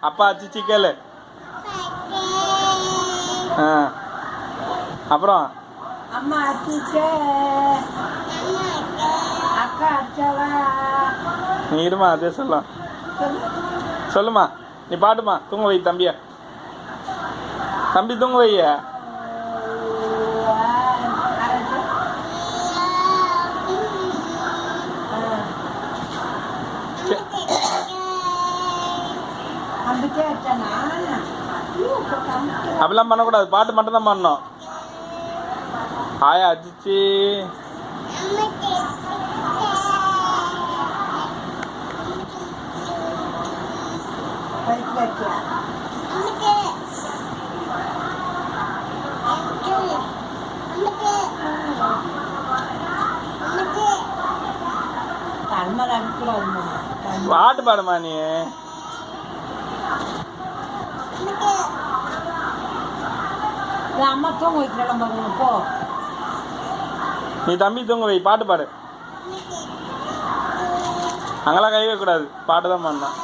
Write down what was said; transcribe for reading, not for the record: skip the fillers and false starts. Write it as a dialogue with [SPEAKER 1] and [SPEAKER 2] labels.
[SPEAKER 1] அப்பா அச்சிச்சி கேளு. அப்புறம்
[SPEAKER 2] அம்மா அச்சிச்சே அக்கா அச்சவா.
[SPEAKER 1] நீ இருமா அதே சொல்லலாம். சொல்லுமா நீ பாட்டுமா. தூங்க வை தம்பிய. தம்பி தூங்க வைய. அப்படிலாம் பண்ணக்கூடாது. பாட்டு மட்டும் தான் பண்ணணும். ஆயா அஜிச்சி பாட்டு பாடுமா நீ.
[SPEAKER 2] அம்மா தூங்க வைக்கிறேன் போ.
[SPEAKER 1] நீ தம்பி தூங்க வை. பாட்டு பாடு. அங்கெல்லாம் கை வைக்கக்கூடாது. பாட்டு தான் பண்ணணும்.